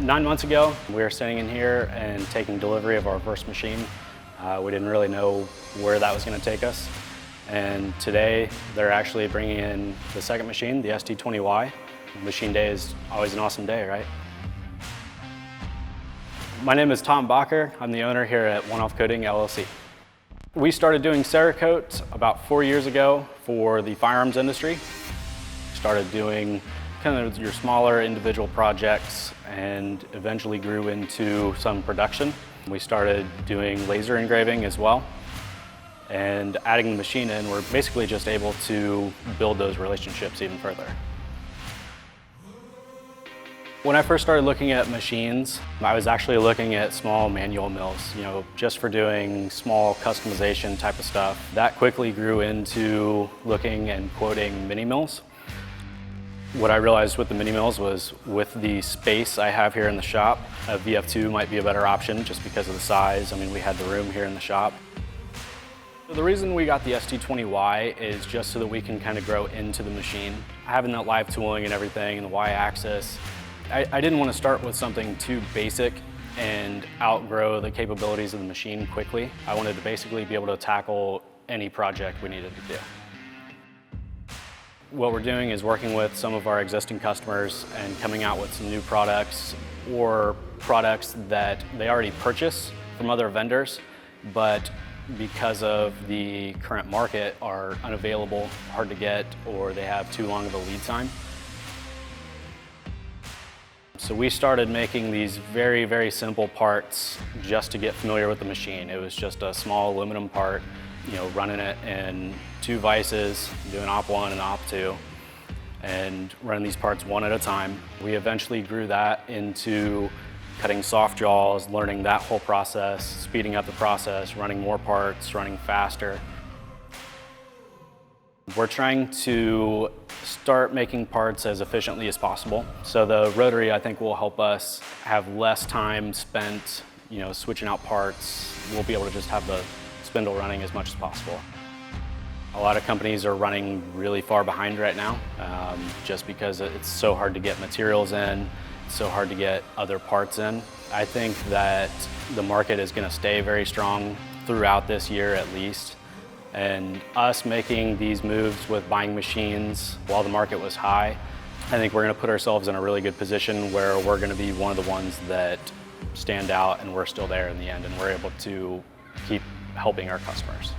9 months ago, we were sitting in here and taking delivery of our first machine. We didn't really know where that was going to take us. And today, they're actually bringing in the second machine, the ST-20Y. Machine day is always an awesome day, right? My name is Tom Bacher. I'm the owner here at One Off Coating, LLC. We started doing Cerakote about 4 years ago for the firearms industry. Started doing kind of your smaller individual projects and eventually grew into some production. We started doing laser engraving as well. And adding the machine in, we're basically just able to build those relationships even further. When I first started looking at machines, I was actually looking at small manual mills, just for doing small customization type of stuff. That quickly grew into looking and quoting mini mills. What I realized with the mini mills was with the space I have here in the shop, a VF-2 might be a better option just because of the size. I mean, we had the room here in the shop. The reason we got the ST-20Y is just so that we can kind of grow into the machine. Having that live tooling and everything and the Y-axis, I didn't want to start with something too basic and outgrow the capabilities of the machine quickly. I wanted to basically be able to tackle any project we needed to do. What we're doing is working with some of our existing customers and coming out with some new products or products that they already purchase from other vendors, but because of the current market are unavailable, hard to get, or they have too long of a lead time. So we started making these very, very simple parts just to get familiar with the machine. It was just a small aluminum part, running it in 2 vices, doing op1 and op2, and running these parts one at a time. We eventually grew that into cutting soft jaws, learning that whole process, speeding up the process, running more parts, running faster. We're trying to start making parts as efficiently as possible. So the rotary, I think, will help us have less time spent, switching out parts. We'll be able to just have the spindle running as much as possible. A lot of companies are running really far behind right now, just because it's so hard to get materials in. So hard to get other parts in. I think that the market is going to stay very strong throughout this year at least. And us making these moves with buying machines while the market was high, I think we're going to put ourselves in a really good position where we're going to be one of the ones that stand out and we're still there in the end and we're able to keep helping our customers.